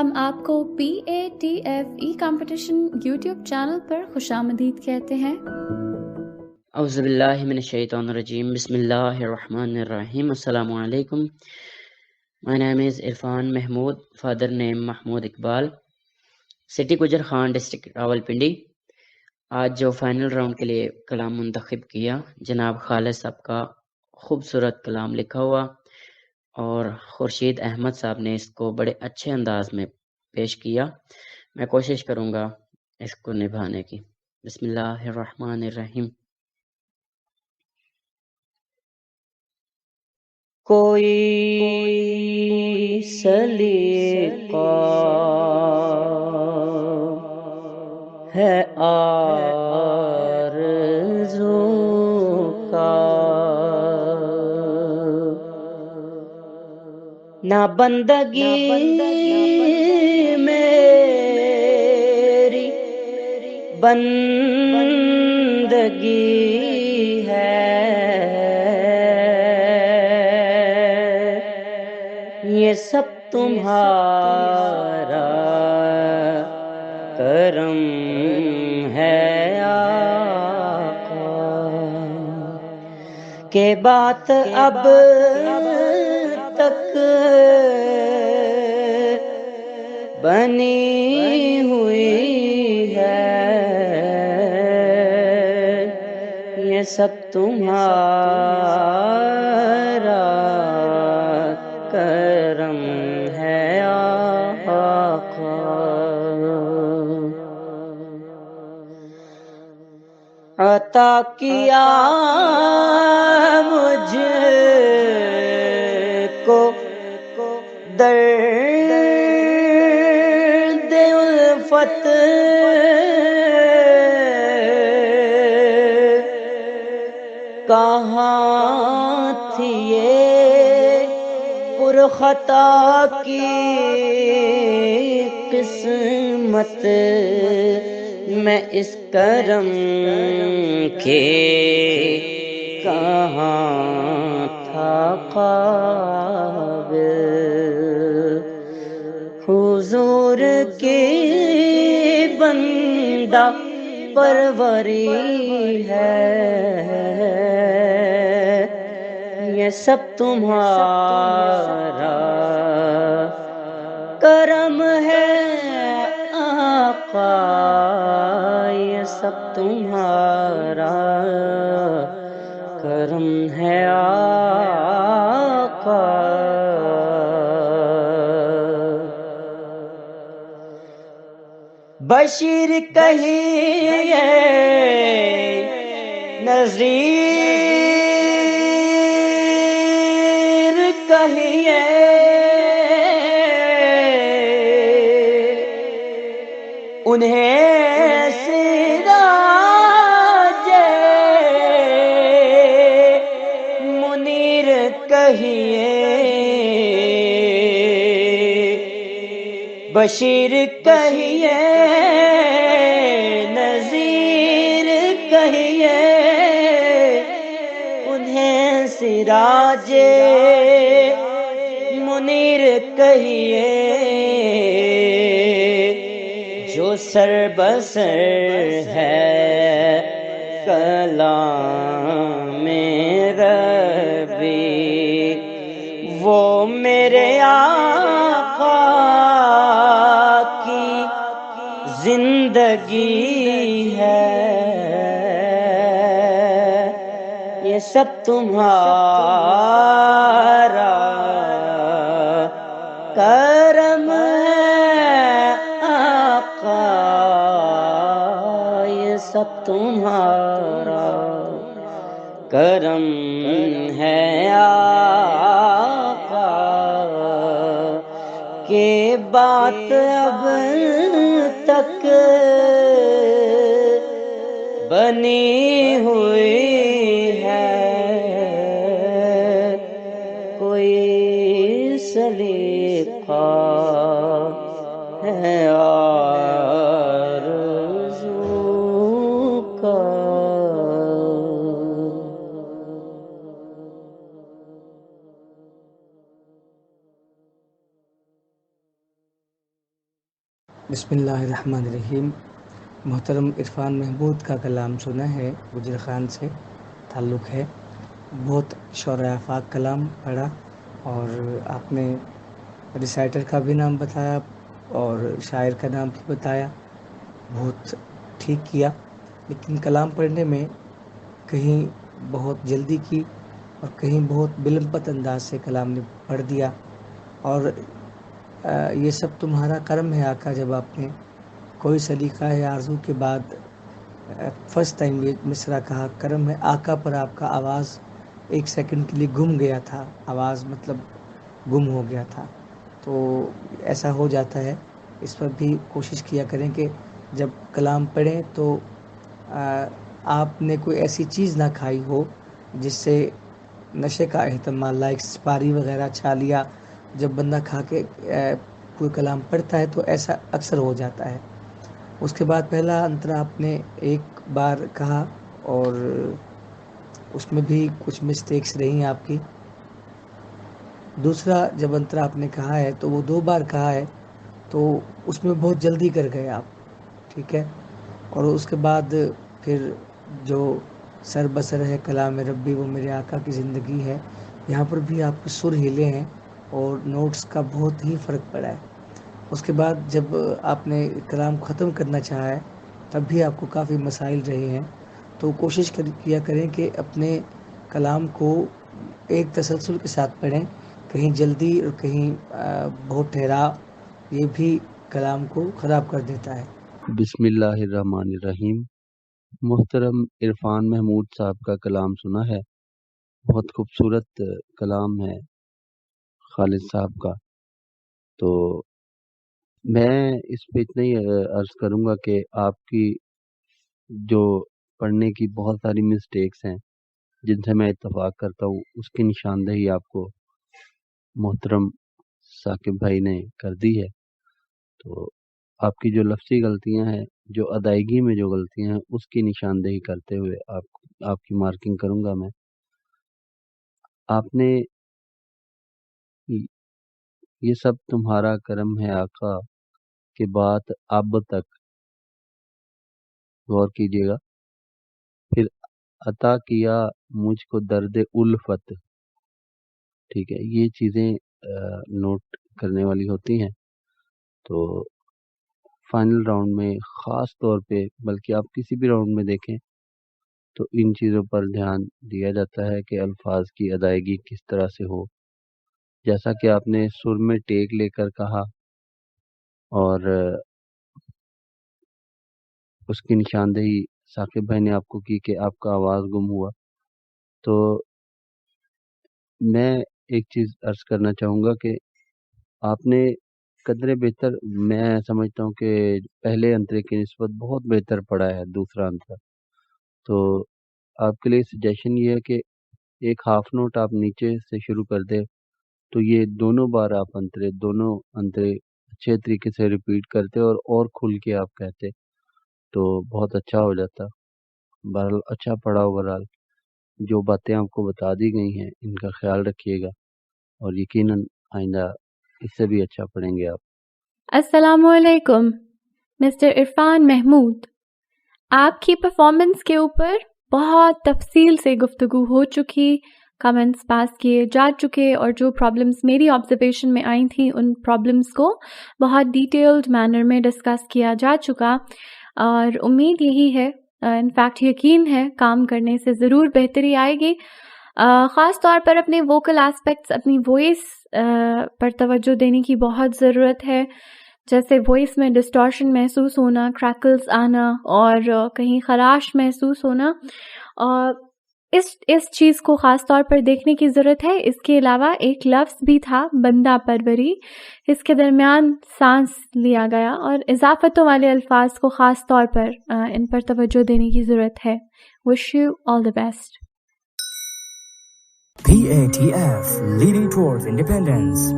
ہم آپ کو PATFE کمپٹیشن یوٹیوب چینل پر خوشامدید کہتے ہیں۔ اعوذ باللہ من الشیطان الرجیم، بسم اللہ الرحمن الرحیم۔ السلام علیکم، my name is Irfan Mahmood, father name Mahmood Iqbal, city Gujar Khan, district Rawalpindi. آج جو فائنل راؤنڈ کے لیے کلام منتخب کیا، جناب خالد صاحب کا خوبصورت کلام لکھا ہوا اور خورشید احمد صاحب نے اس کو بڑے اچھے انداز میں پیش کیا۔ میں کوشش کروں گا اس کو نبھانے کی۔ بسم اللہ الرحمن الرحیم۔ کوئی سلیقہ ہے آرزو کا، نہ بندگی میری بندگی ہے، یہ سب تمہارا کرم ہے آقا، کہ بات اب تک بنی ہوئی ہے، یہ سب تمہارا کرم ہے آقا۔ عطا کیا مجھ کو درد الفت، کہاں تھی یہ پرخطا کی قسمت، میں اس کرم کے کہاں تھا قابل، حضور کی بندہ پروری ہے، یہ سب تمہارا کرم ہے آقا، یہ سب تمہارا کرم ہے آقا۔ بشیر کہیے نذیر کہیے، انہیں سراج منیر کہیے، بشیر کہیے نذیر کہیے، انہیں سراج منیر کہیے، جو سر بسر ہے کلام ربی، وہ میرے آقا کی زندگی ہے، یہ سب تمہارا کرم ہے آقا، یہ سب تمہارا کرم ہے آقا، کہ بات اب تک بنی ہوئی ہے، کوئی سلیقہ ہے بسم اللہ الرحمن الرحیم. محترم عرفان محمود کا کلام سنا ہے, گجر خان سے تعلق ہے. بہت شعر آفاق کلام پڑھا اور آپ نے ریسائٹر کا بھی نام بتایا اور شاعر کا نام بھی بتایا, بہت ٹھیک کیا. لیکن کلام پڑھنے میں کہیں بہت جلدی کی اور کہیں بہت بلمپت انداز سے کلام نے پڑھ دیا. اور یہ سب تمہارا کرم ہے آقا, جب آپ نے کوئی سلیقہ ہے آرزو کے بعد فرسٹ ٹائم یہ مصرع کہا, کرم ہے آقا پر آپ کا. آواز ایک سیکنڈ کے لیے گم گیا تھا, آواز مطلب گم ہو گیا تھا. تو ایسا ہو جاتا ہے, اس پر بھی کوشش کیا کریں کہ جب کلام پڑھیں تو آپ نے کوئی ایسی چیز نہ کھائی ہو جس سے نشے کا احتمال, لائک سپاری وغیرہ چھا لیا. جب بندہ کھا کے کوئی کلام پڑھتا ہے تو ایسا اکثر ہو جاتا ہے. اس کے بعد پہلا انترا آپ نے ایک بار کہا اور اس میں بھی کچھ مسٹیکس رہی آپ کی. دوسرا جب انترا آپ نے کہا ہے تو وہ 2 بار کہا ہے, تو اس میں بہت جلدی کر گئے آپ, ٹھیک ہے. اور اس کے بعد پھر جو سر بسر ہے کلام ربی وہ میرے آقا کی زندگی ہے, یہاں پر بھی آپ کے سر ہلے ہیں اور نوٹس کا بہت ہی فرق پڑا ہے. اس کے بعد جب آپ نے کلام ختم کرنا چاہا ہے تب بھی آپ کو کافی مسائل رہے ہیں. تو کوشش کیا کریں کہ اپنے کلام کو ایک تسلسل کے ساتھ پڑھیں, کہیں جلدی اور کہیں بہت ٹھہرا, یہ بھی کلام کو خراب کر دیتا ہے. بسم اللہ الرحمن الرحیم. محترم عرفان محمود صاحب کا کلام سنا ہے, بہت خوبصورت کلام ہے خالد صاحب کا. تو میں اس پہ اتنا ہی عرض کروں گا کہ آپ کی جو پڑھنے کی بہت ساری مسٹیکس ہیں جن سے میں اتفاق کرتا ہوں, اس کی نشاندہی آپ کو محترم ثاقب بھائی نے کر دی ہے. تو آپ کی جو لفظی غلطیاں ہیں, جو ادائیگی میں جو غلطیاں ہیں, اس کی نشاندہی کرتے ہوئے آپ کی مارکنگ کروں گا میں. آپ نے یہ سب تمہارا کرم ہے آقا کے بات اب تک غور کیجیے گا. پھر عطا کیا مجھ کو درد الفت, ٹھیک ہے, یہ چیزیں نوٹ کرنے والی ہوتی ہیں. تو فائنل راؤنڈ میں خاص طور پہ, بلکہ آپ کسی بھی راؤنڈ میں دیکھیں تو ان چیزوں پر دھیان دیا جاتا ہے کہ الفاظ کی ادائیگی کس طرح سے ہو. جیسا کہ آپ نے سر میں ٹیک لے کر کہا اور اس کی نشاندہی ثاقب بھائی نے آپ کو کی کہ آپ کا آواز گم ہوا. تو میں ایک چیز عرض کرنا چاہوں گا کہ آپ نے قدرے بہتر, میں سمجھتا ہوں کہ پہلے انترے کی نسبت بہت بہتر پڑا ہے دوسرا انترا. تو آپ کے لیے سجیشن یہ ہے کہ ایک ہاف نوٹ آپ نیچے سے شروع کر دیں, تو یہ دونوں بار آپ دونوں انترے اچھے طریقے سے ریپیٹ کرتے اور کھل کے آپ کہتے تو بہت اچھا ہو جاتا. بہرحال اچھا پڑھا اوورآل. جو باتیں آپ کو بتا دی گئی ہیں ان کا خیال رکھیے گا اور یقیناً آئندہ اس سے بھی اچھا پڑھیں گے آپ. السلام علیکم مسٹر عرفان محمود. آپ کی پرفارمنس کے اوپر بہت تفصیل سے گفتگو ہو چکی, کمنٹس پاس کیے جا چکے, اور جو پرابلمس میری آبزرویشن میں آئی تھیں ان پرابلمس کو بہت ڈیٹیلڈ مینر میں ڈسکس کیا جا چکا. اور امید یہی ہے, انفیکٹ یقین ہے, کام کرنے سے ضرور بہتری آئے گی. خاص طور پر اپنے ووکل اسپیکٹس, اپنی وائس پر توجہ دینے کی بہت ضرورت ہے. جیسے وائس میں ڈسٹارشن محسوس ہونا, کریکلز آنا اور کہیں خراش محسوس ہونا, اور اس چیز کو خاص طور پر دیکھنے کی ضرورت ہے. اس کے علاوہ ایک لفظ بھی تھا بندہ پروری, اس کے درمیان سانس لیا گیا, اور اضافتوں والے الفاظ کو خاص طور پر ان پر توجہ دینے کی ضرورت ہے. Wish you all the best. PATF, leading towards independence.